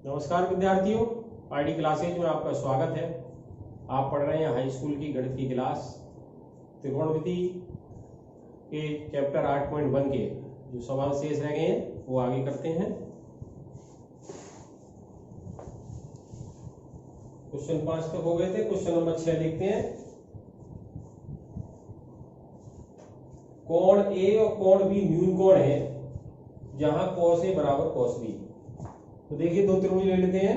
नमस्कार विद्यार्थियों, ID classes में आपका स्वागत है। आप पढ़ रहे हैं हाई स्कूल की गणित की क्लास। त्रिकोणमिति के चैप्टर 8.1 के जो सवाल शेष रह गए हैं वो आगे करते हैं। क्वेश्चन 5 तक हो गए थे। क्वेश्चन नंबर 6 देखते हैं। कोण ए और कोण बी न्यून कोण है जहां cos ए बराबर cos बी। तो देखिए दो त्रिभुज ले लेते हैं।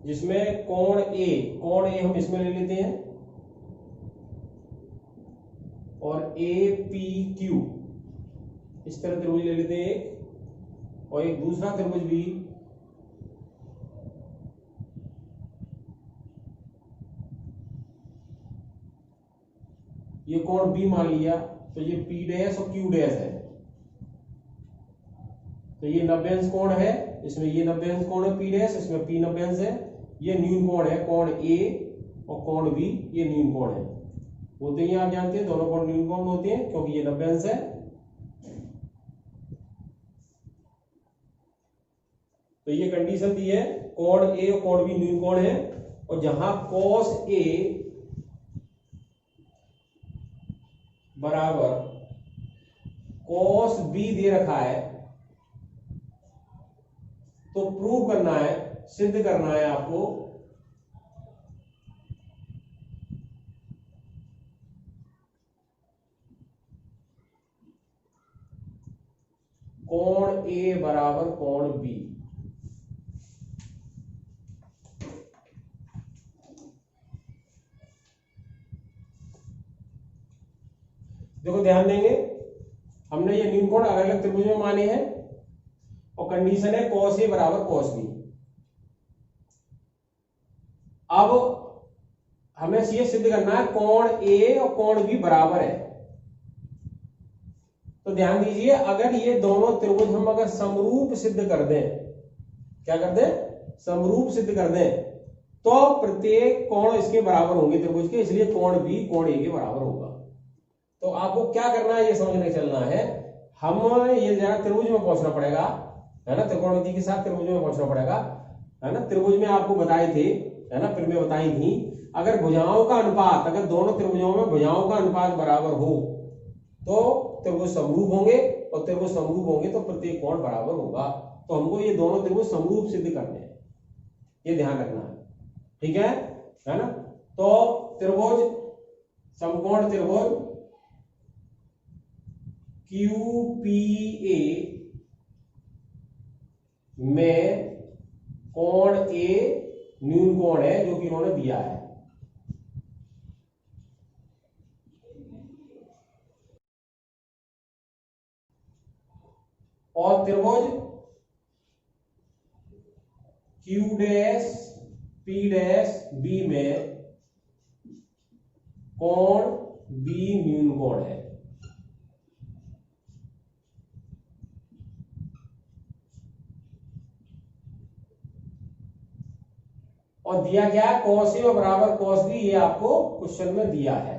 जिसमें कोण ए हम इसमें ले लेते हैं और ए पी क्यू इस तरह त्रिभुज ले लेते हैं एक, और एक दूसरा त्रिभुज भी ये कोण बी मान लिया। तो ये पी डैश और क्यू डैश है। तो ये 90 अंश कोण है, इसमें ये 90 अंश कोण है पी डैश, इसमें पी 90 अंश है। ये न्यून कोण है, कोण ए और कोण बी ये न्यून कोण है। होते ही आप जानते हैं दोनों कोण न्यून कोण होते हैं क्योंकि ये 90 अंश है। तो ये कंडीशन दी है, कोण ए और कोण बी न्यून कोण है और जहां cos ए बराबर cos बी दे रखा है तो प्रूव करना है, सिद्ध करना है आपको कोण ए बराबर कोण बी। देखो ध्यान देंगे, हमने ये न्यून कोण अलग अलग त्रिभुज में माने हैं और कंडीशन है cos ए बराबर cos बी। अब हमें ये सिद्ध करना है कोण ए और कोण बी बराबर है। तो ध्यान दीजिए, अगर ये दोनों त्रिभुज हम अगर समरूप सिद्ध कर दें, क्या कर दें, समरूप सिद्ध कर दें, तो प्रत्येक कोण इसके बराबर होंगे त्रिभुज के, इसलिए कोण बी कोण ए के बराबर होगा। तो आपको क्या करना है ये समझने चलना है। हम ये जरा त्रिभुज में पहुंचना पड़ेगा, है ना, त्रिकोणमिति के साथ त्रिभुज में पहुंचना पड़ेगा, है ना। त्रिभुज में आपको बताए थे, है ना, फिर में बताई थी, अगर भुजाओं का अनुपात, अगर दोनों त्रिभुजों में भुजाओं का अनुपात बराबर हो तो त्रिभुज समरूप होंगे, और त्रिभुज समरूप होंगे तो प्रत्येक कोण बराबर होगा। तो हमको ये दोनों त्रिभुज समरूप सिद्ध करने हैं, ये ध्यान रखना है, ठीक है ना। तो त्रिभुज, समकोण त्रिभुज QPA में कोण ए न्यून कोण है जो कि इन्होंने दिया है। और त्रिभुज Q dash P dash B में कोण B न्यून कोण है। और दिया क्या है, cos ए बराबर cos बी, ये आपको क्वेश्चन में दिया है।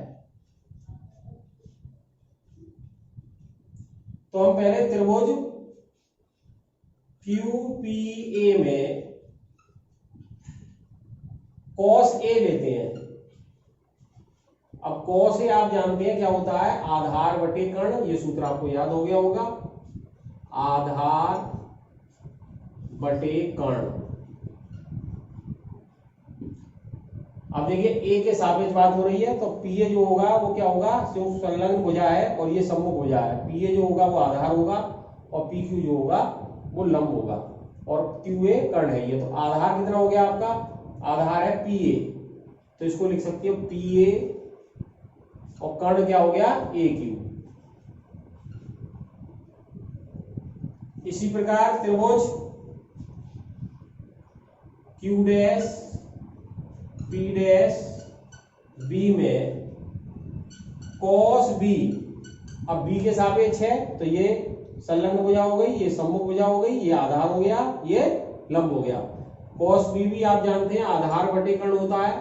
तो हम पहले त्रिभुज QPA में cos ए लेते हैं। अब cos ए आप जानते हैं क्या होता है, आधार बटे कर्ण, ये सूत्र आपको याद हो गया होगा, आधार बटे कर्ण। अब देखिए ए के सापेक्ष बात हो रही है, तो पीए जो होगा वो क्या होगा, जो संलग्न भुजा है और ये सम्मुख भुजा है, पीए जो होगा वो आधार होगा और पी क्यू जो होगा वो लंब होगा, और क्यू ए कर्ण है। ये तो आधार कितना हो गया आपका, आधार है पीए, तो इसको लिख सकते हो पीए, और कर्ण क्या हो गया, ए क्यू। इसी प्रकार त्रिभुज Q dash P dash B में cos B, अब B के सापेक्ष है तो ये संलग्न भुजा हो गई, ये सम्मुख भुजा हो गई, ये आधार हो गया, ये लंब हो गया। cos b भी आप जानते हैं आधार बटे कर्ण होता है,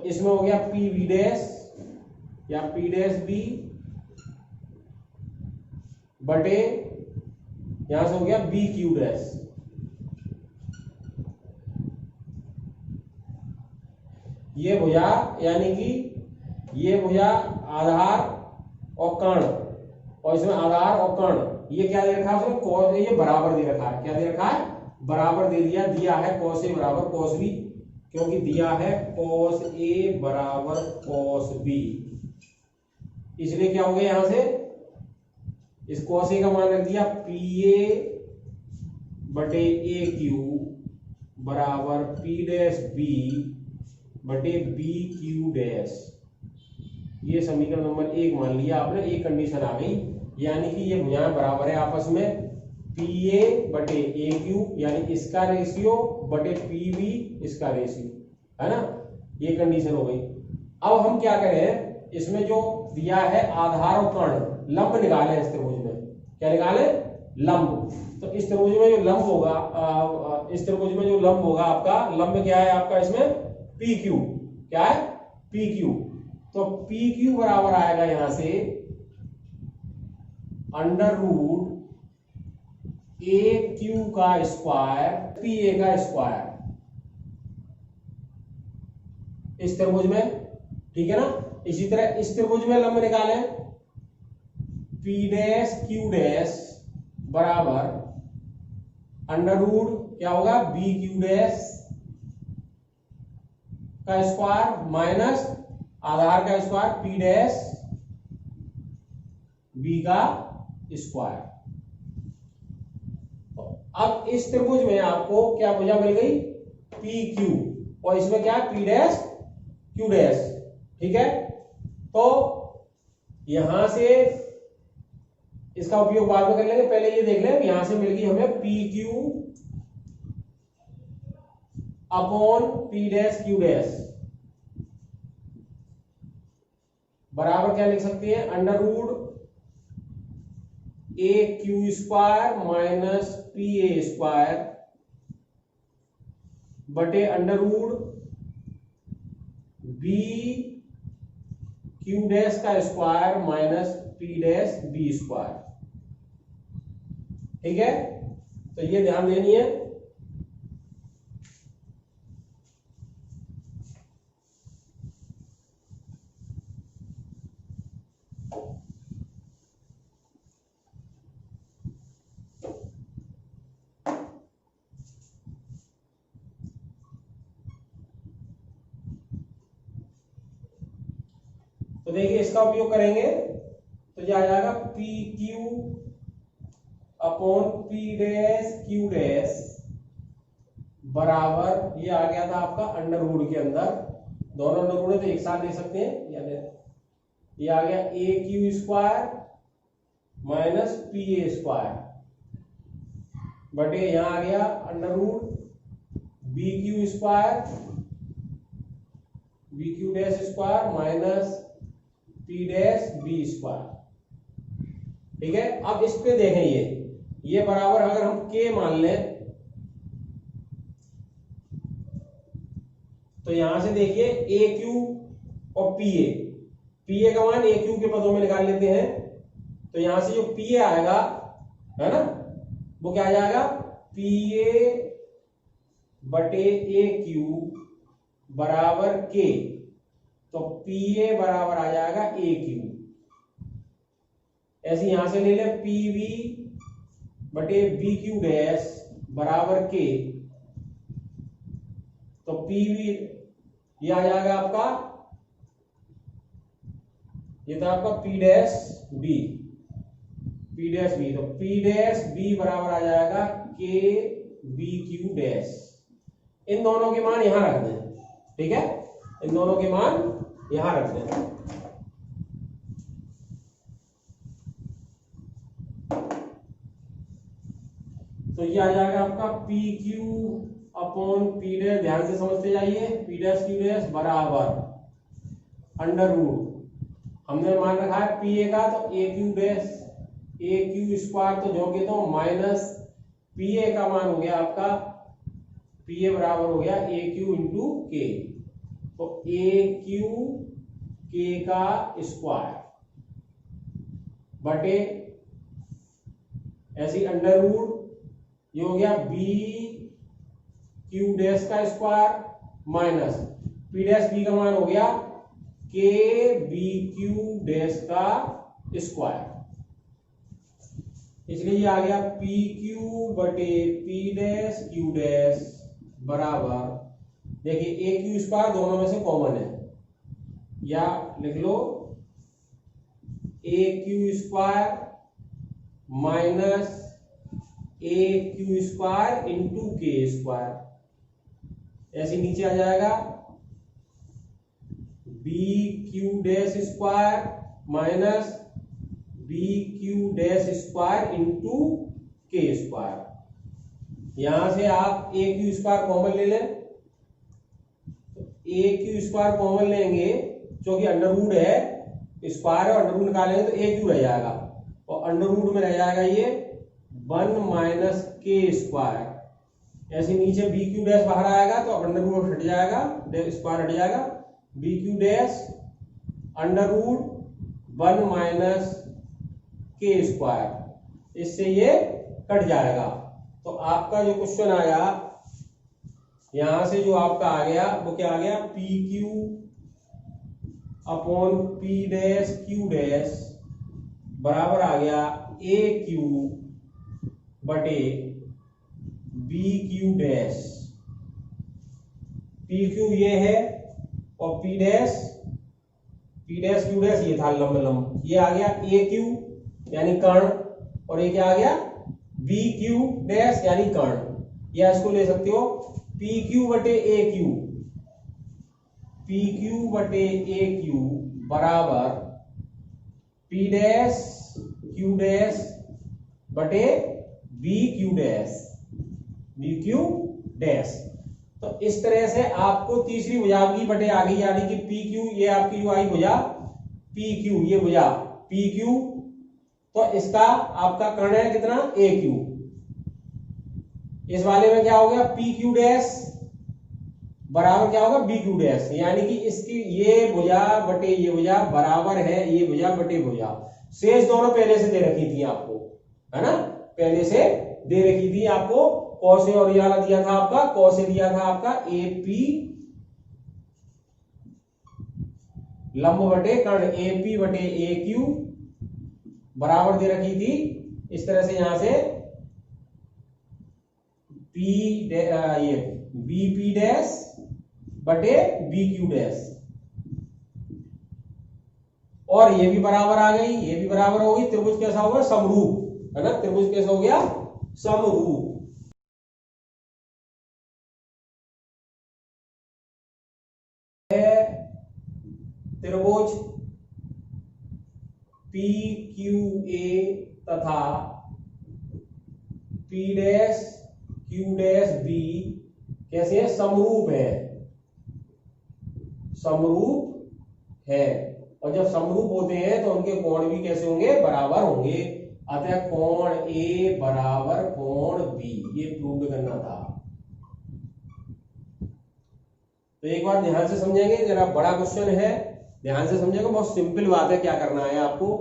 इसमें हो गया पी वी डैश या पी डैश बी बटे यहां से हो गया बी क्यू डैश। ये भुजा यानी कि ये भुजा आधार और कर्ण, और इसमें आधार और कर्ण ये क्या दे रखा है उसमें कॉस, ये बराबर दे रखा है। क्या दे रखा है? बराबर दे दिया है कॉस ए बराबर कॉस बी, क्योंकि दिया है कॉस ए बराबर कॉस बी, इसलिए क्या हो गया यहां से इस कॉस ए का मान रख दिया पी ए बटे ए क्यू बराबर पी डैश बी बटे बी क्यू डैश। ये समीकरण नंबर 1 मान लिया आपने। एक कंडीशन आ गई, यानी कि ये भुजाएं बराबर है आपस में, पी ए बटे ए क्यू यानी इसका रेशियो बटे पी बी इसका रेशियो, है ना। ये कंडीशन हो गई। अब हम क्या करें, इसमें जो दिया है आधार और कर्ण, लंब निकाले इस त्रिभुज में। क्या निकाले? लंब। तो इस त्रिभुज में जो लंब होगा, इस त्रिभुज में जो लंब होगा आपका, लंब क्या है आपका इसमें? P Q. क्या है? P Q. तो पी क्यू बराबर आएगा यहां से अंडर रूट ए क्यू का स्क्वायर पी ए का स्क्वायर इस त्रिभुज में, ठीक है ना। इसी तरह इस त्रिभुज में लंब निकालें, पी डैश क्यू डैश बराबर अंडर रूट क्या होगा? बी क्यू डैश का स्क्वायर माइनस आधार का स्क्वायर पी डैश बी का स्क्वायर। अब इस त्रिभुज में आपको क्या भुजा मिल गई? पी क्यू, और इसमें क्या है? पी डैश क्यू डैश, ठीक है। तो यहां से इसका उपयोग बाद में कर लेंगे, पहले ये देख लें। यहां से मिल गई हमें P Q upon P dash Q dash बराबर क्या लिख सकते हैं? Under root A Q square minus P A square बटे under root B Q dash का square minus P dash B square, ठीक है। तो ये ध्यान देनी है। तो देखिए इसका उपयोग करेंगे तो ये आ जाएगा P Q upon P dash Q dash बराबर, ये आ गया था आपका अंडर रूट के अंदर, दोनों अंडर रूट है तो एक साथ ले सकते हैं, ये आ गया A Q square minus P A square बटे यहां आ गया under root B Q square B Q dash square minus P dash B square, ठीक है। अब इस पे देखें, ये बराबर अगर हम के मान लें तो यहां से देखिए ए क्यू और पी ए का मान ए क्यू के पदों में निकाल लेते हैं। तो यहां से जो पी ए आएगा, है ना, वो क्या आ जाएगा? पी ए बटे ए क्यू बराबर के, तो पी ए बराबर आ जाएगा ए क्यू। ऐसे यहां से ले ले पी वी बटे बी क्यू डैश बराबर के, तो पी वी ये आ जाएगा आपका, ये था आपका पी डैश बी, तो पी डैश बी बराबर आ जाएगा के बी क्यू डैश। इन दोनों के मान यहां रख दें, ठीक है, इन दोनों के मान यहां रख दें। तो ये आ जाएगा आपका P Q upon P dash, ध्यान से समझते जाइए, पी डैश क्यू डैश बराबर अंडर रूट, हमने मान रखा है पी ए का, तो ए क्यू डैश ए क्यू स्क्वायर, तो जो के तो माइनस पी ए का मान हो गया आपका, पी ए बराबर हो गया ए क्यू इंटू के, तो AQ K का स्क्वायर बटे ऐसी अंडर रूट, ये हो गया BQ डैश का square minus P dash B का मान हो गया KBQ डैश का स्क्वायर, इसलिए ये आ गया PQ बटे P डैश Q डैश बराबर, देखिए AQ स्क्वायर दोनों में से कॉमन है, या लिख लो AQ square minus AQ square into K square, ऐसे नीचे आ जाएगा BQ dash square minus BQ dash square into K square. यहां से आप AQ स्क्वायर कॉमन ले लें, तो AQ स्क्वायर कॉमन लेंगे क्योंकि अंडर रूट है, स्क्वायर है, अंडर रूट निकालेंगे तो AQ रह जाएगा, और अंडर रूट में रह जाएगा ये 1 माइनस K स्क्वायर, ऐसे नीचे BQ डैश बाहर आएगा तो अंडर रूट हट जाएगा, स्क्वायर हट जाएगा, BQ dash under root 1 minus K square, इससे ये कट जाएगा। तो आपका जो क्वेश्चन आया यहां से जो आपका आ गया वो क्या आ गया, PQ upon P dash Q dash बराबर आ गया AQ बटे BQ डैश, PQ ये है और P डैश Q डैश ये था लंब, ये आ गया AQ यानी कर्ण, और ये क्या आ गया BQ डैश यानी कर्ण, या इसको ले सकते हो PQ बटे AQ बराबर P डैश Q डैश बटे BQ डैश। तो इस तरह से आपको तीसरी भुजा की बटे आ गई, यानी कि PQ, ये आपकी जो आई भुजा PQ, ये भुजा PQ, तो इसका आपका कर्ण है कितना AQ, इस वाले में क्या हो गया PQ डैश बराबर क्या होगा BQ डैश, यानी कि इसकी ये भुजा बटे ये भुजा बराबर है ये भुजा बटे भुजा, शेष दोनों पहले से दे रखी थी आपको, है ना, पहले से दे रखी थी आपको, कौसे और ये वाला दिया था आपका, कौसे दिया था आपका AP लंब बटे कर्ण AP बटे AQ बराबर दे रखी थी, इस तरह से यहां से ये BP डैश बटे BQ डैश, और ये भी बराबर आ गई, ये भी बराबर हो गई, त्रिभुज कैसा होगा समरूप, है ना, त्रिभुज कैसा हो गया समरूप। त्रिभुज PQA तथा P dash Q dash B कैसे है, समरूप है, समरूप है, और जब समरूप होते हैं तो उनके कोण भी कैसे होंगे, बराबर होंगे, अतः कोण A बराबर कोण B, ये प्रूव करना था। तो एक बार ध्यान से समझेंगे, जरा बड़ा क्वेश्चन है, ध्यान से समझेंगे, बहुत सिंपल बात है, क्या करना है आपको,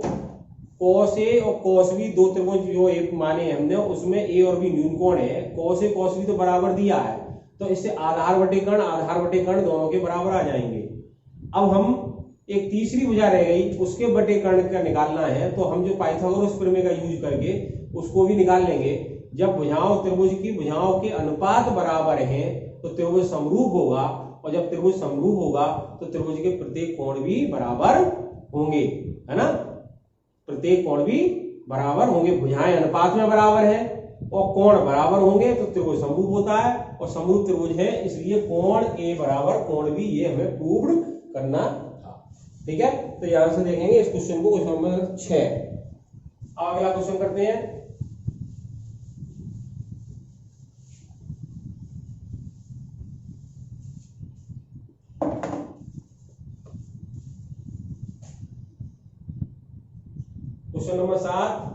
cos A और cos B दो त्रिभुज जो एक माने हमने, उसमें A और B न्यून कोण है, cos A cos B तो बराबर दिया है, तो इससे आधार बटे कर्ण दोनों के बराबर आ जाएंगे। अब हम एक तीसरी भुजा रह गई, उसके बटे कर्ण का निकालना है, तो हम जो पाइथागोरस प्रमेय का यूज करके उसको भी निकाल लेंगे। जब भुजाओं त्रिभुज की भुजाओं के अनुपात बराबर हैं तो त्रिभुज समरूप होगा, और जब त्रिभुज समरूप होगा तो त्रिभुज के प्रत्येक कोण भी बराबर होंगे, है ना, प्रत्येक कोण भी बराबर होंगे, भुजाएं अनुपात में बराबर है और कोण बराबर होंगे तो त्रिभुज समरूप होता है, और समरूप त्रिभुज है इसलिए कोण A बराबर कोण B, ये हमें प्रूव करना था। ठीक है, तो यहां से देखेंगे इस क्वेश्चन को, क्वेश्चन नंबर 6। अगला क्वेश्चन करते हैं। क्वेश्चन नंबर 7,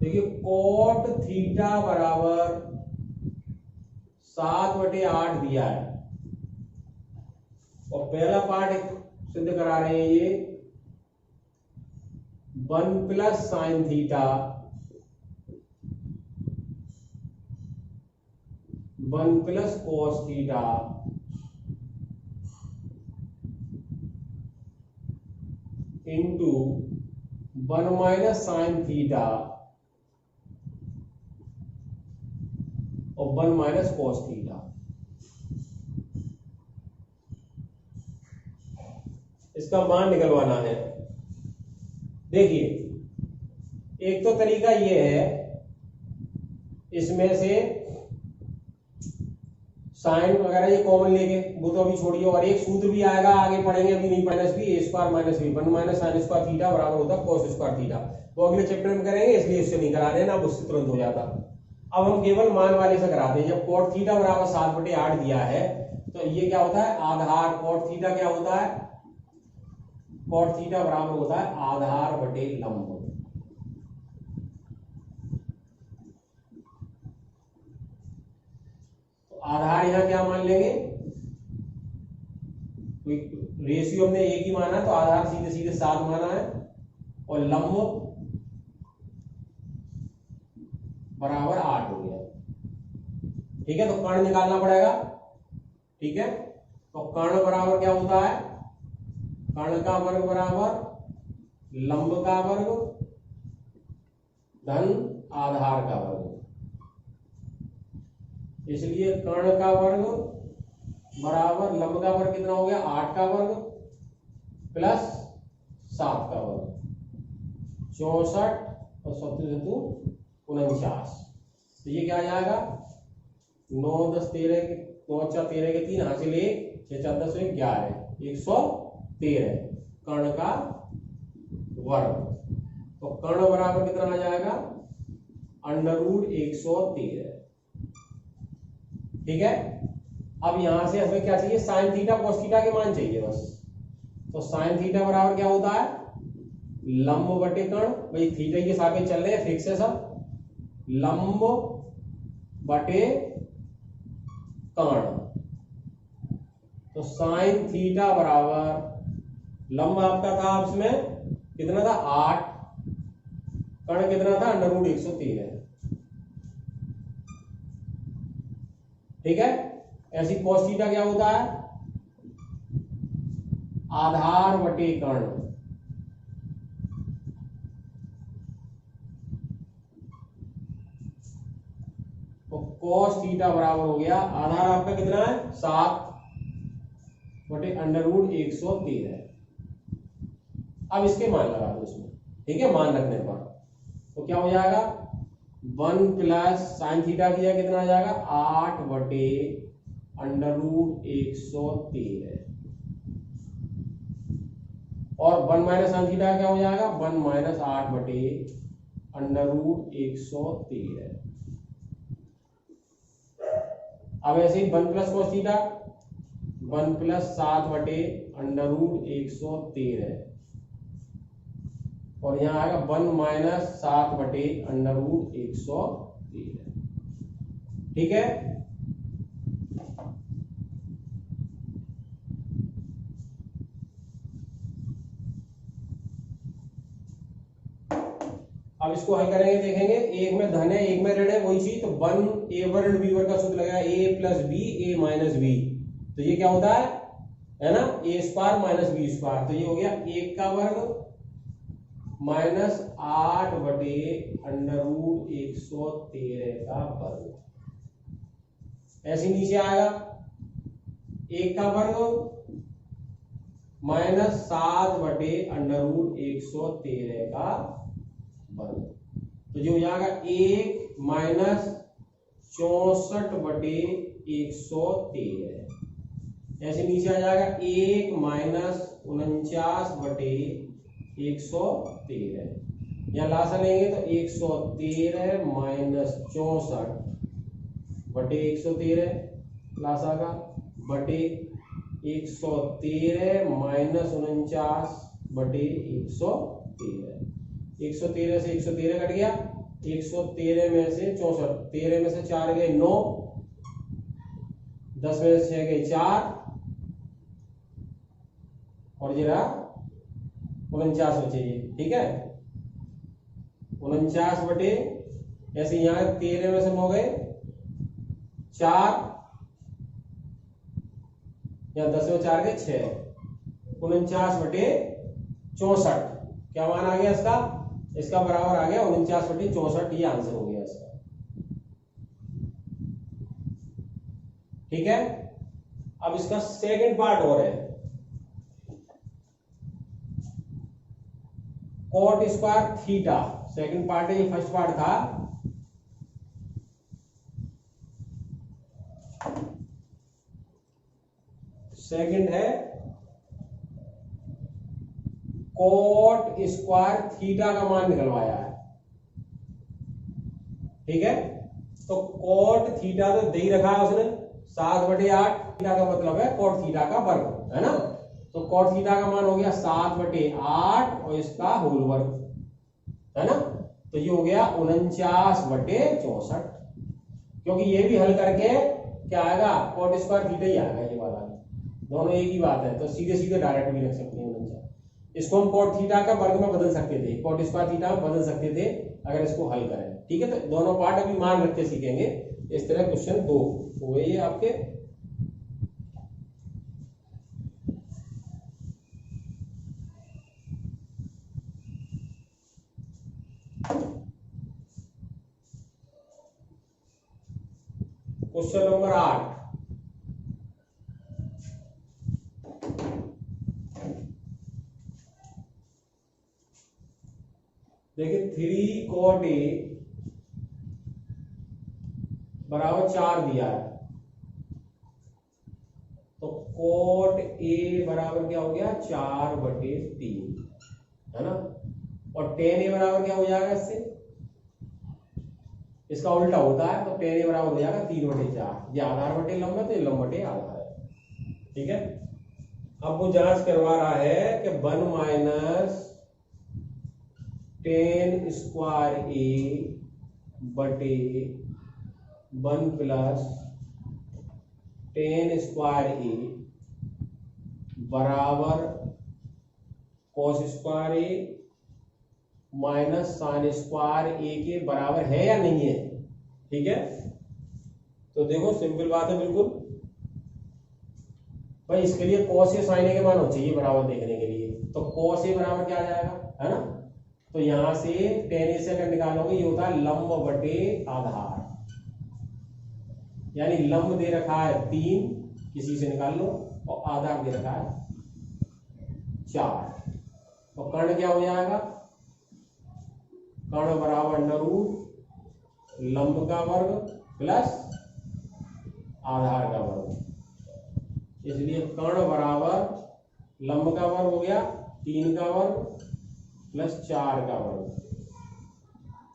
देखिए कोट थीटा बराबर 7/8 दिया है, और पहला पार्ट सिद्ध करा रहे हैं ये 1 plus sine theta 1 plus cos theta into 1 minus sine theta और 1 माइनस कॉस थीटा। इसका मान निकलवाना है। देखिए, एक तो तरीका ये है, इसमें से साइन वगैरह ये कॉमन लेके, वो तो अभी छोड़िए, और एक सूत्र भी आएगा, आगे पढ़ेंगे, अभी नहीं, minus B A square minus B 1 minus sine square theta बराबर होता है कॉस स्क्वायर थीटा। वो अगले चैप्टर में करेंगे, इसलिए उससे नहीं करा रहे ना, अब उससे तुरंत हो जाता। अब हम केवल मान वाले से कराते हैं। जब कॉट थीटा बराबर 7/8 दिया है तो ये क्या होता है, आधार। कॉट थीटा क्या होता है, कॉट थीटा बराबर होता है आधार बटे लंब। तो आधार यहां क्या मान लेंगे, रेशियो हमने एक ही माना है तो आधार सीधे सीधे 7 माना है, और लंब बराबर 8 हो गया। ठीक है, तो कर्ण निकालना पड़ेगा। ठीक है, तो कर्ण बराबर क्या होता है, कर्ण का वर्ग बराबर लंब का वर्ग धन आधार का वर्ग। इसलिए कर्ण का वर्ग बराबर लंब का वर्ग कितना हो गया, 8 का वर्ग प्लस 7 का वर्ग, 64 और 49। तो ये क्या आ जाएगा, 9 10 13 के 9 4 13 के 3 हासिल 1 6 4 10 11 113 कर्ण का वर्ग। तो कर्ण बराबर कितना आ जाएगा, √113। ठीक है, अब यहां से हमें क्या चाहिए, साइन थीटा कॉस थीटा के मान चाहिए बस। तो साइन थीटा बराबर क्या होता है, लंब बटे कर्ण, भाई थीटा के सापेक्ष चल रहे हैं, फिक्स है सब, लंब बटे कर्ण। तो साइन थीटा बराबर लंब आपका था उसमें कितना था 8, कर्ण कितना था √113। ठीक है, ऐसी कॉस थीटा क्या होता है, आधार बटे कर्ण। तो कॉस थीटा बराबर हो गया, आधार आपका कितना है 7 बटे √113। अब इसके मान लगा दो इसमें। ठीक है, मान रखने पर तो क्या हो जाएगा, 1 प्लस साइन थीटा किया कितना आ जाएगा, 8 बटे √113, और 1 माइनस साइन थीटा क्या हो जाएगा, 1 माइनस 8 बटे √113। अब ऐसे ही 1 प्लस कॉस थीटा 1 प्लस 7 बटे √113, और यहां आएगा 1 माइनस 7 बटे √113। ठीक है, अब इसको हल करेंगे, देखेंगे एक में धन है एक में ऋण है, वही चीज। तो 1 a वर्ग b वर्ग का सूत्र लगाया, a plus B a minus B, तो ये क्या होता है ना, a square minus B square. तो ये हो गया 1 का वर्ग माइनस 8 बटे √113 का वर्ग। ऐसे नीचे आएगा 1 का वर्ग माइनस 7 बटे √113 का वर्ग। तो जो हो जाएगा 1 माइनस 64 बटे 113। ऐसे नीचे आ जाएगा 1 माइनस 49 बटे 113। यहाँ लासा लेंगे तो 113 माइनस 64 बटे 113 लासा का, बटे 113 माइनस 49 बटे 113। 113 से 113 कट गया, 113 में से 64, 13 में से 4 गए 9, 10 में से 6 गए 4, और जरा 49 बचे ये, ठीक है। 49 बटे ऐसे यहाँ 13 में से हो गए 4 या 10 में 4 के 6, 49 बटे 64 क्या मान आ गया इसका? इसका बराबर आ गया 49 बटे 64, ये आंसर हो गया इसका, ठीक है। अब इसका सेकंड पार्ट और है, cot square theta. Second part है, ये फर्स्ट पार्ट था। सेकंड है कॉट स्क्वायर थीटा का मान निकलवाया है, ठीक है। तो कॉट थीटा तो दे ही रखा है उसने 7/8, थीटा का मतलब है कॉट थीटा का वर्ग, है ना। तो कॉट थीटा का मान हो गया 7/8 और इसका होल वर्ग, है ना। तो ये हो गया 49/64, क्योंकि ये भी हल करके क्या आएगा? कॉट स्क्वायर थीटा ही आएगा, ये वाला दोनों एक ही बात है। तो सीधे सीधे डायरेक्ट भी रख सकते हैं 49। इसको हम कॉट थीटा का वर्ग में बदल सकते थे, कॉट स्क्वायर थीटा में बदल सकते थे अगर इसको हल करें, ठीक है। तो दोनों पार्ट अभी मान रख के सीखेंगे। इस तरह क्वेश्चन 2 हुए ये आपके। क्वेश्चन नंबर 8, देखिए 3 cot A बराबर 4 दिया है, तो cot A बराबर क्या हो गया? 4/3, है ना। और tan A बराबर क्या हो जाएगा इससे? इसका उल्टा होता है, तो tan A बराबर हो जाएगा 3/4। ये आधार बटे लंब है, तो ये लंब बटे आधार है, ठीक है। अब वो जांच करवा रहा है कि 1 माइनस tan स्क्वायर A बटे 1 प्लस tan स्क्वायर A बराबर cos square A minus sine square A के बराबर है या नहीं है, ठीक है। तो देखो सिंपल बात है बिल्कुल भाई, इसके लिए cos A sin A के मान हो चाहिए बराबर देखने के लिए। तो cos A बराबर क्या आ जाएगा, है ना। तो यहां से tan A से अगर निकालोगे ये होता है लंब बटे आधार, यानी लंब दे रखा है 3, किसी से निकाल लो, और आधार दे रखा है 4। तो कर्ण क्या हो जाएगा? कर्ण बराबर √ लंब का वर्ग प्लस आधार का वर्ग। इसलिए कर्ण बराबर लंब का वर्ग हो गया 3 का वर्ग प्लस 4 का वर्ग,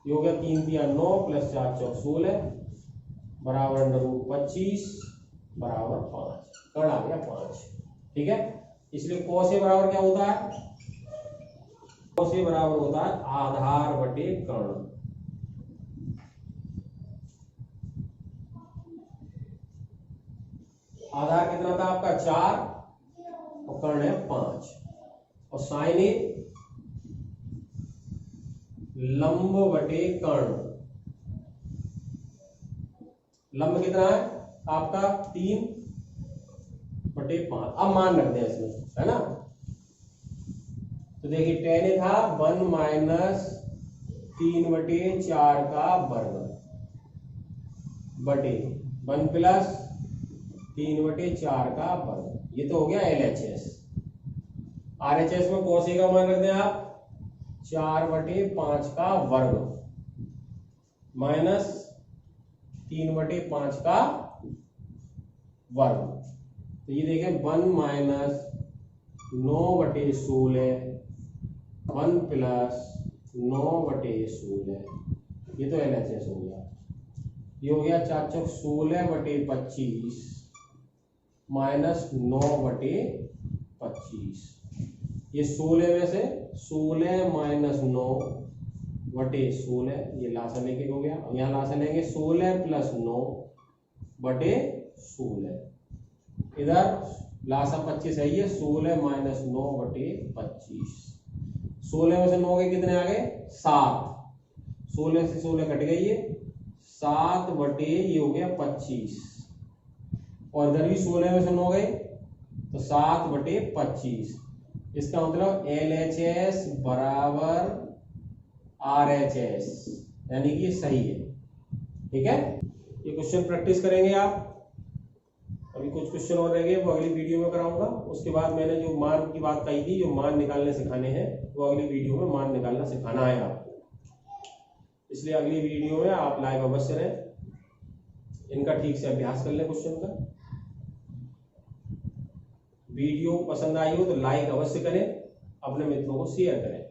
ये हो गया 3 × 9 प्लस 4 × 16 बराबर √25 बराबर 5। कर्ण आ गया 5, ठीक है। इसलिए cos A बराबर क्या होता है? cos A बराबर होता है आधार बटे कर्ण। आधार कितना था आपका? 4 और कर्ण है 5। और साइन A लंब बटे कर्ण, लंब कितना है आपका? 3/5। अब मान रखते हैं इसमें, है ना। तो देखिए tan A था 1 माइनस 3/4 का वर्ग बटे 1 प्लस 3/4 का वर्ग, ये तो हो गया LHS। RHS में cos A का मान रख दें आप 4/5 का वर्ग माइनस 3/5 का वर्ग। तो ये देखें 1 माइनस 9/16 1 प्लस 9/16, ये तो LHS हो गया। ये हो गया 4 × 16/25 माइनस 9/25। ये 16 में से 16 माइनस 9/16, ये लासा लेके हो गया। अब यहाँ लासा लेंगे 16 प्लस 9/16, इधर लास्ट ऑफ 25 है ये 16 माइनस 9 बटे 25। 16 में से 9 के कितने आ गए 7, 16 से 16 कट गई है 7 बटे ये हो गया 25, और इधर भी 16 में से 9 गए तो 7 बटे 25। इसका मतलब LHS बराबर RHS, यानी कि ये सही है। ठीक है, ये क्वेश्चन प्रैक्टिस करेंगे आप। अभी कुछ क्वेश्चन और रह गए, वो अगली वीडियो में कराऊंगा। उसके बाद मैंने जो मान की बात कही थी, जो मान निकालने सिखाने हैं, वो अगली वीडियो में मान निकालना सिखाना है आपको। इसलिए अगली वीडियो में आप लाइव अवश्य रहें, इनका ठीक से अभ्यास कर लें क्वेश्चन का। वीडियो पसंद आई हो तो लाइक अवश्य करें, अपने मित्रों को शेयर करें,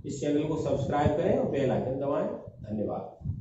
इस चैनल को सब्सक्राइब करें और बेल आइकन दबाएं। धन्यवाद।